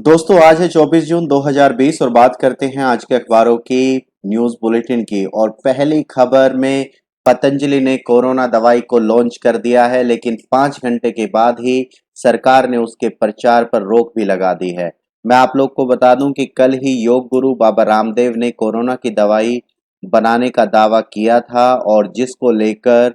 दोस्तों आज है 24 जून 2020 और बात करते हैं आज के अखबारों की न्यूज़ बुलेटिन की। और पहली खबर में पतंजलि ने कोरोना दवाई को लॉन्च कर दिया है, लेकिन 5 घंटे के बाद ही सरकार ने उसके प्रचार पर रोक भी लगा दी है। मैं आप लोग को बता दूं कि कल ही योग गुरु बाबा रामदेव ने कोरोना की दवाई बनाने का दावा किया था, और जिसको लेकर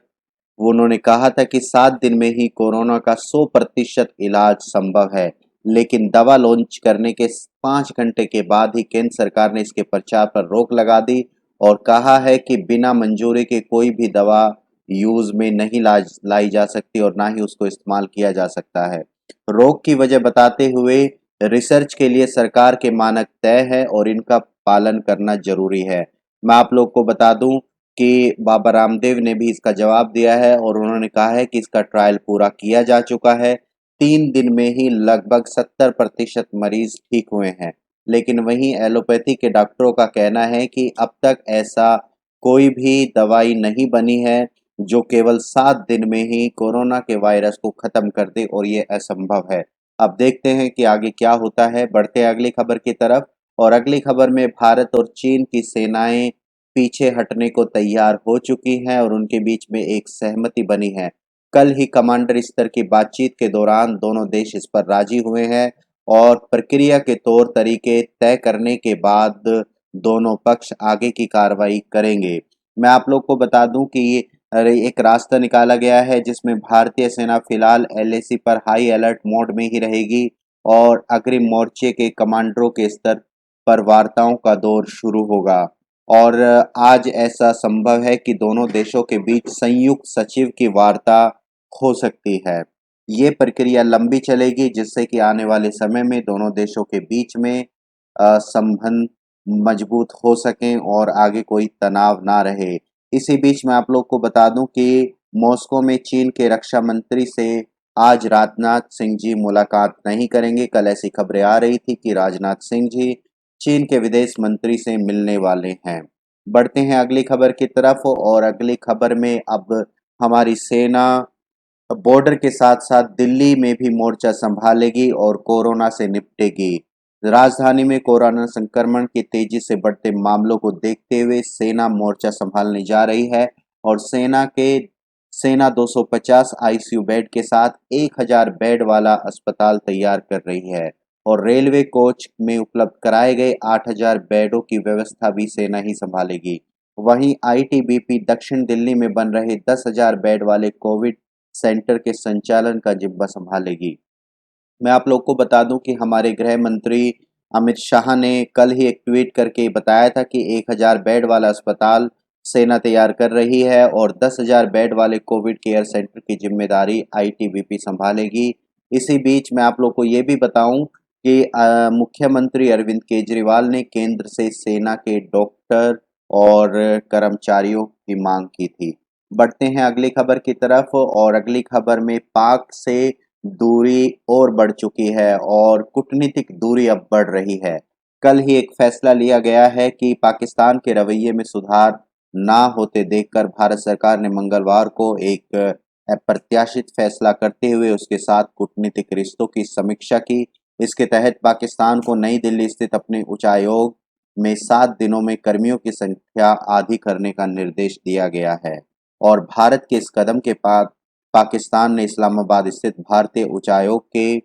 उन्होंने कहा था कि 7 दिन में ही कोरोना का 100% इलाज संभव है। लेकिन दवा लॉन्च करने के 5 घंटे के बाद ही केंद्र सरकार ने इसके प्रचार पर रोक लगा दी और कहा है कि बिना मंजूरी के कोई भी दवा यूज में नहीं लाई जा सकती और ना ही उसको इस्तेमाल किया जा सकता है। रोक की वजह बताते हुए रिसर्च के लिए सरकार के मानक तय है और इनका पालन करना जरूरी है। मैं आप लोग को बता दूं कि बाबा रामदेव ने भी इसका जवाब दिया है और उन्होंने कहा है कि इसका ट्रायल पूरा किया जा चुका है। 3 दिन में ही लगभग 70% मरीज ठीक हुए हैं। लेकिन वहीं एलोपैथी के डॉक्टरों का कहना है कि अब तक ऐसा कोई भी दवाई नहीं बनी है जो केवल 7 दिन में ही कोरोना के वायरस को खत्म कर दे, और ये असंभव है। अब देखते हैं कि आगे क्या होता है। बढ़ते हैं अगली खबर की तरफ। और अगली खबर में भारत और चीन की सेनाएं पीछे हटने को तैयार हो चुकी हैं और उनके बीच में एक सहमति बनी है। कल ही कमांडर स्तर की बातचीत के दौरान दोनों देश इस पर राजी हुए हैं और प्रक्रिया के तौर तरीके तय करने के बाद दोनों पक्ष आगे की कार्रवाई करेंगे। मैं आप लोग को बता दूं कि एक रास्ता निकाला गया है जिसमें भारतीय सेना फिलहाल एलएसी पर हाई अलर्ट मोड में ही रहेगी और अग्रिम मोर्चे के कमांडरों के स्तर पर वार्ताओं का दौर शुरू होगा। और आज ऐसा संभव है कि दोनों देशों के बीच संयुक्त सचिव की वार्ता हो सकती है। ये प्रक्रिया लंबी चलेगी जिससे कि आने वाले समय में दोनों देशों के बीच में संबंध मजबूत हो सकें और आगे कोई तनाव ना रहे। इसी बीच मैं आप लोग को बता दूं कि मॉस्को में चीन के रक्षा मंत्री से आज राजनाथ सिंह जी मुलाकात नहीं करेंगे। कल ऐसी खबरें आ रही थी कि राजनाथ सिंह जी चीन के विदेश मंत्री से मिलने वाले हैं। बढ़ते हैं अगली खबर की तरफ। और अगली खबर में अब हमारी सेना बॉर्डर के साथ साथ दिल्ली में भी मोर्चा संभालेगी और कोरोना से निपटेगी। राजधानी में कोरोना संक्रमण के तेजी से बढ़ते मामलों को देखते हुए सेना मोर्चा संभालने जा रही है और सेना 250 आईसीयू बेड के साथ 1000 बेड वाला अस्पताल तैयार कर रही है और रेलवे कोच में उपलब्ध कराए गए 8000 बेडों की व्यवस्था भी सेना ही संभालेगी। वहीं आईटीबीपी दक्षिण दिल्ली में बन रहे 10,000 बेड वाले कोविड सेंटर के संचालन का जिम्मा संभालेगी। मैं आप लोग को बता दूं कि हमारे गृह मंत्री अमित शाह ने कल ही एक ट्वीट करके बताया था कि 1000 बेड वाला अस्पताल सेना तैयार कर रही है और 10,000 बेड वाले कोविड केयर सेंटर की जिम्मेदारी आईटीबीपी संभालेगी। इसी बीच मैं आप लोग को ये भी बताऊं कि मुख्यमंत्री अरविंद केजरीवाल ने केंद्र से सेना के डॉक्टर और कर्मचारियों की मांग की थी। बढ़ते हैं अगली खबर की तरफ। और अगली खबर में पाक से दूरी और बढ़ चुकी है और कूटनीतिक दूरी अब बढ़ रही है। कल ही एक फैसला लिया गया है कि पाकिस्तान के रवैये में सुधार ना होते देखकर भारत सरकार ने मंगलवार को एक अप्रत्याशित फैसला करते हुए उसके साथ कूटनीतिक रिश्तों की समीक्षा की। इसके तहत पाकिस्तान को नई दिल्ली स्थित अपने उच्चायोग में 7 दिनों में कर्मियों की संख्या आधी करने का निर्देश दिया गया है। और भारत के इस कदम के बाद पाकिस्तान ने इस्लामाबाद स्थित भारतीय उच्चायोग के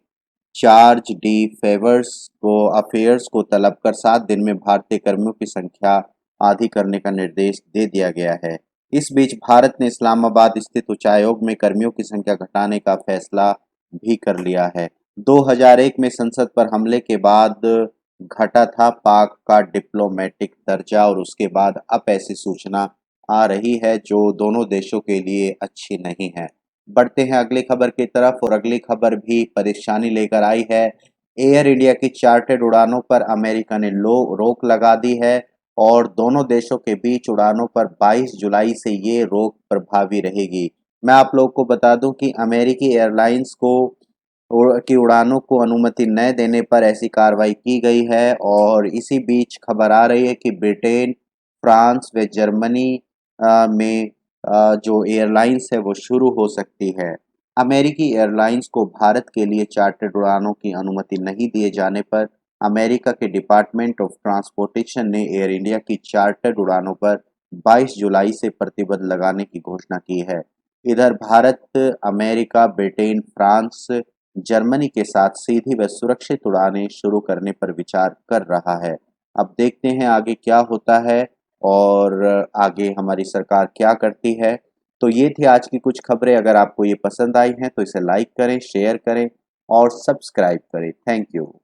चार्ज डी अफेयर्स को तलब कर 7 दिन में भारतीय कर्मियों की संख्या आधी करने का निर्देश दे दिया गया है। इस बीच भारत ने इस्लामाबाद स्थित उच्चायोग में कर्मियों की संख्या घटाने का फैसला भी कर लिया है। 2001 में संसद पर हमले के बाद घटा था पाक का डिप्लोमेटिक दर्जा और उसके बाद अब ऐसी सूचना आ रही है जो दोनों देशों के लिए अच्छी नहीं है। बढ़ते हैं अगली खबर की तरफ। और अगली खबर भी परेशानी लेकर आई है। एयर इंडिया की चार्टर्ड उड़ानों पर अमेरिका ने रोक लगा दी है और दोनों देशों के बीच उड़ानों पर 22 जुलाई से ये रोक प्रभावी रहेगी। मैं आप लोग को बता दूं कि अमेरिकी एयरलाइंस की उड़ानों को अनुमति न देने पर ऐसी कार्रवाई की गई है। और इसी बीच खबर आ रही है कि ब्रिटेन, फ्रांस व जर्मनी में जो एयरलाइंस है वो शुरू हो सकती है। अमेरिकी एयरलाइंस को भारत के लिए चार्टर्ड उड़ानों की अनुमति नहीं दिए जाने पर अमेरिका के डिपार्टमेंट ऑफ ट्रांसपोर्टेशन ने एयर इंडिया की चार्टर्ड उड़ानों पर 22 जुलाई से प्रतिबंध लगाने की घोषणा की है। इधर Bharat, America, Britain, France, Germany के साथ सीधी व सुरक्षित उड़ानें शुरू करने पर विचार कर रहा है। अब देखते हैं आगे क्या होता है और आगे हमारी सरकार क्या करती है। तो ये थी आज की कुछ खबरें। अगर आपको ये पसंद आई हैं तो इसे लाइक करें, शेयर करें और सब्सक्राइब करें। Thank you.